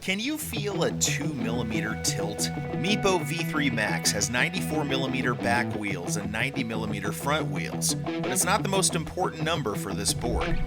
Can you feel a 2mm tilt? Meepo V3 Max has 94mm back wheels and 90mm front wheels, but it's not the most important number for this board.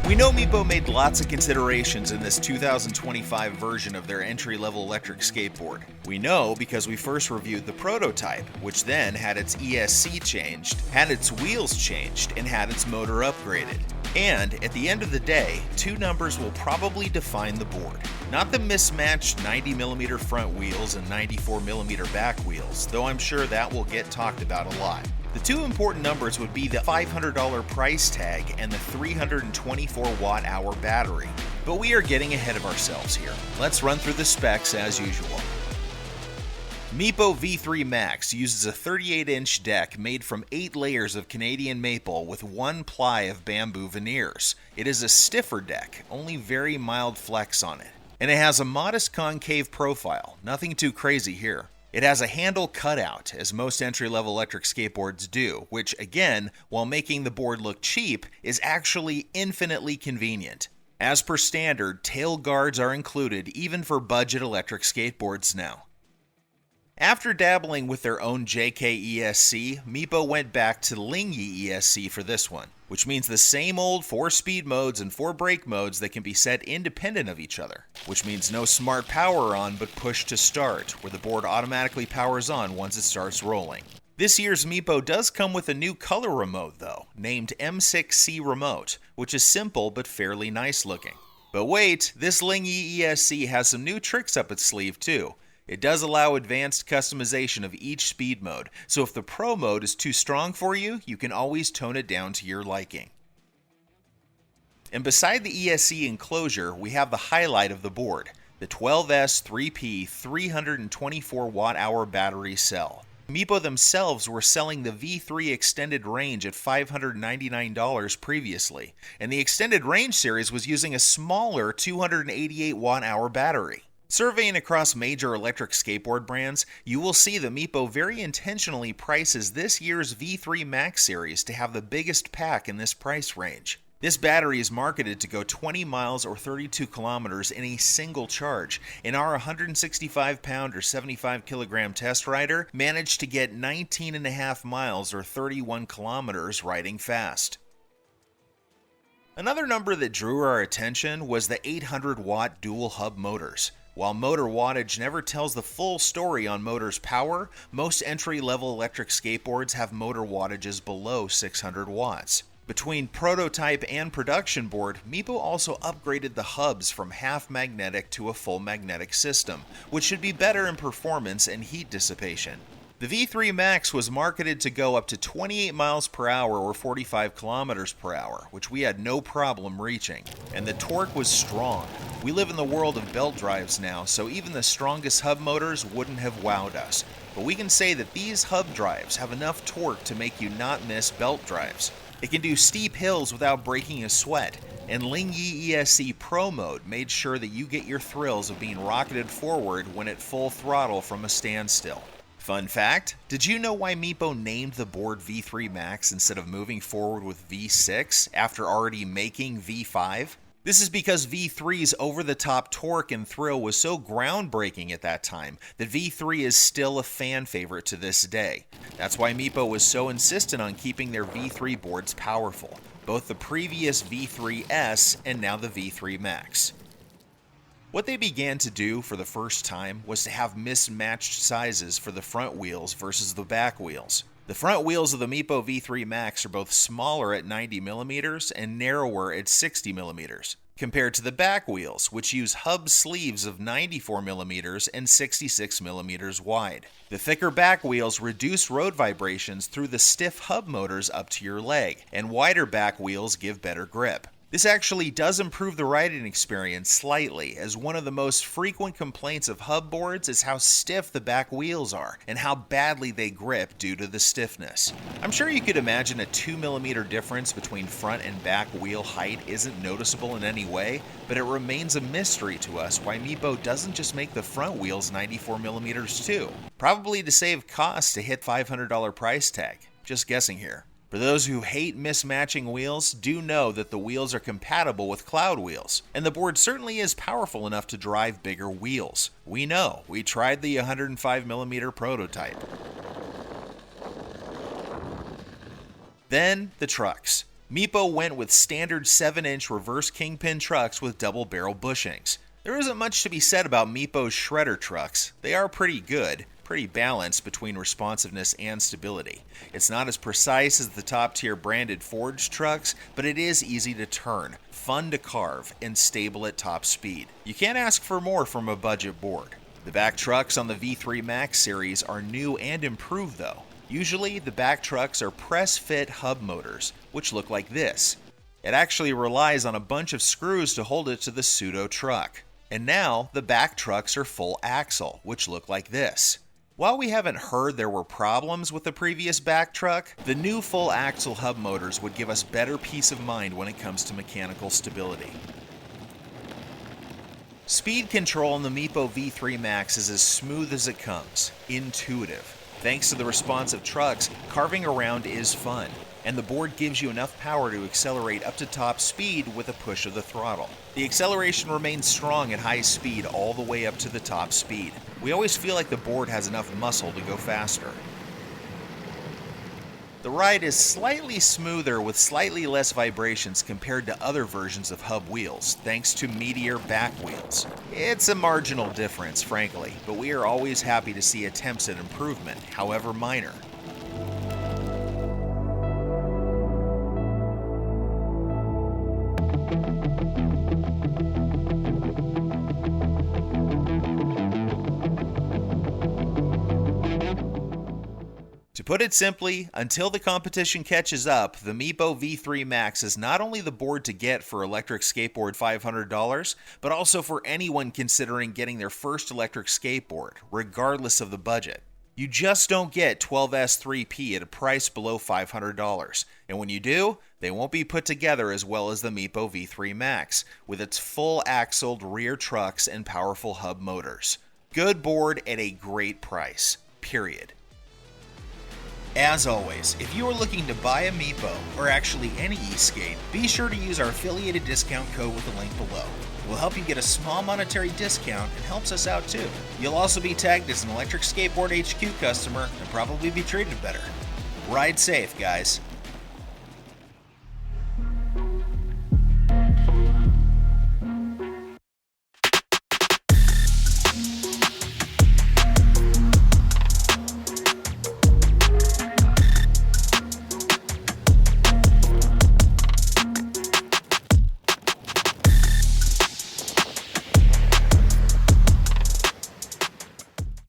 We know Meepo made lots of considerations in this 2025 version of their entry-level electric skateboard. We know because we first reviewed the prototype, which then had its ESC changed, had its wheels changed, and had its motor upgraded. And at the end of the day, two numbers will probably define the board. Not the mismatched 90mm front wheels and 94mm back wheels, though I'm sure that will get talked about a lot. The two important numbers would be the $500 price tag and the 324 watt-hour battery. But we are getting ahead of ourselves here. Let's run through the specs as usual. Meepo V3 Max uses a 38-inch deck made from 8 layers of Canadian maple with 1 ply of bamboo veneers. It is a stiffer deck, only very mild flex on it. And it has a modest concave profile, nothing too crazy here. It has a handle cutout, as most entry-level electric skateboards do, which again, while making the board look cheap, is actually infinitely convenient. As per standard, tail guards are included even for budget electric skateboards now. After dabbling with their own JK ESC, Meepo went back to Lingy ESC for this one, which means the same old 4 speed modes and 4 brake modes that can be set independent of each other, which means no smart power on but push to start, where the board automatically powers on once it starts rolling. This year's Meepo does come with a new color remote though, named M6C Remote, which is simple but fairly nice looking. But wait, this Lingy ESC has some new tricks up its sleeve too. It does allow advanced customization of each speed mode, so if the Pro mode is too strong for you, you can always tone it down to your liking. And beside the ESC enclosure, we have the highlight of the board, the 12S 3P 324 watt-hour battery cell. Meepo themselves were selling the V3 Extended Range at $599 previously, and the Extended Range series was using a smaller 288 watt-hour battery. Surveying across major electric skateboard brands, you will see that Meepo very intentionally prices this year's V3 Max series to have the biggest pack in this price range. This battery is marketed to go 20 miles or 32 kilometers in a single charge, and our 165-pound or 75-kilogram test rider managed to get 19.5 miles or 31 kilometers riding fast. Another number that drew our attention was the 800-watt dual hub motors. While motor wattage never tells the full story on motor's power, most entry-level electric skateboards have motor wattages below 600 watts. Between prototype and production board, Meepo also upgraded the hubs from half magnetic to a full magnetic system, which should be better in performance and heat dissipation. The V3 Max was marketed to go up to 28 miles per hour or 45 kilometers per hour, which we had no problem reaching. And the torque was strong. We live in the world of belt drives now, so even the strongest hub motors wouldn't have wowed us. But we can say that these hub drives have enough torque to make you not miss belt drives. It can do steep hills without breaking a sweat, and Lingy ESC Pro Mode made sure that you get your thrills of being rocketed forward when at full throttle from a standstill. Fun fact, did you know why Meepo named the board V3 Max instead of moving forward with V6 after already making V5? This is because V3's over-the-top torque and thrill was so groundbreaking at that time that V3 is still a fan favorite to this day. That's why Meepo was so insistent on keeping their V3 boards powerful, both the previous V3S and now the V3 Max. What they began to do for the first time was to have mismatched sizes for the front wheels versus the back wheels. The front wheels of the Meepo V3 Max are both smaller at 90mm and narrower at 60mm, compared to the back wheels, which use hub sleeves of 94mm and 66mm wide. The thicker back wheels reduce road vibrations through the stiff hub motors up to your leg, and wider back wheels give better grip. This actually does improve the riding experience slightly, as one of the most frequent complaints of hub boards is how stiff the back wheels are and how badly they grip due to the stiffness. I'm sure you could imagine a 2mm difference between front and back wheel height isn't noticeable in any way, but it remains a mystery to us why Meepo doesn't just make the front wheels 94mm too. Probably to save costs to hit $500 price tag. Just guessing here. For those who hate mismatching wheels, do know that the wheels are compatible with cloud wheels, and the board certainly is powerful enough to drive bigger wheels. We know, we tried the 105mm prototype. Then, the trucks. Meepo went with standard 7-inch reverse kingpin trucks with double barrel bushings. There isn't much to be said about Meepo's shredder trucks. They are pretty good, pretty balanced between responsiveness and stability. It's not as precise as the top tier branded forged trucks, but it is easy to turn, fun to carve, and stable at top speed. You can't ask for more from a budget board. The back trucks on the V3 Max series are new and improved though. Usually the back trucks are press-fit hub motors, which look like this. It actually relies on a bunch of screws to hold it to the pseudo truck. And now the back trucks are full axle, which look like this. While we haven't heard there were problems with the previous back truck, the new full axle hub motors would give us better peace of mind when it comes to mechanical stability. Speed control on the Meepo V3 Max is as smooth as it comes, intuitive. Thanks to the responsive trucks, carving around is fun, and the board gives you enough power to accelerate up to top speed with a push of the throttle. The acceleration remains strong at high speed all the way up to the top speed. We always feel like the board has enough muscle to go faster. The ride is slightly smoother with slightly less vibrations compared to other versions of hub wheels, thanks to Meteor back wheels. It's a marginal difference, frankly, but we are always happy to see attempts at improvement, however minor. To put it simply, until the competition catches up, the Meepo V3 Max is not only the board to get for electric skateboard $500, but also for anyone considering getting their first electric skateboard, regardless of the budget. You just don't get 12S3P at a price below $500, and when you do, they won't be put together as well as the Meepo V3 Max, with its full-axled rear trucks and powerful hub motors. Good board at a great price, period. As always, if you are looking to buy a Meepo, or actually any e-skate, be sure to use our affiliated discount code with the link below. It will help you get a small monetary discount and helps us out too. You'll also be tagged as an Electric Skateboard HQ customer and probably be treated better. Ride safe, guys.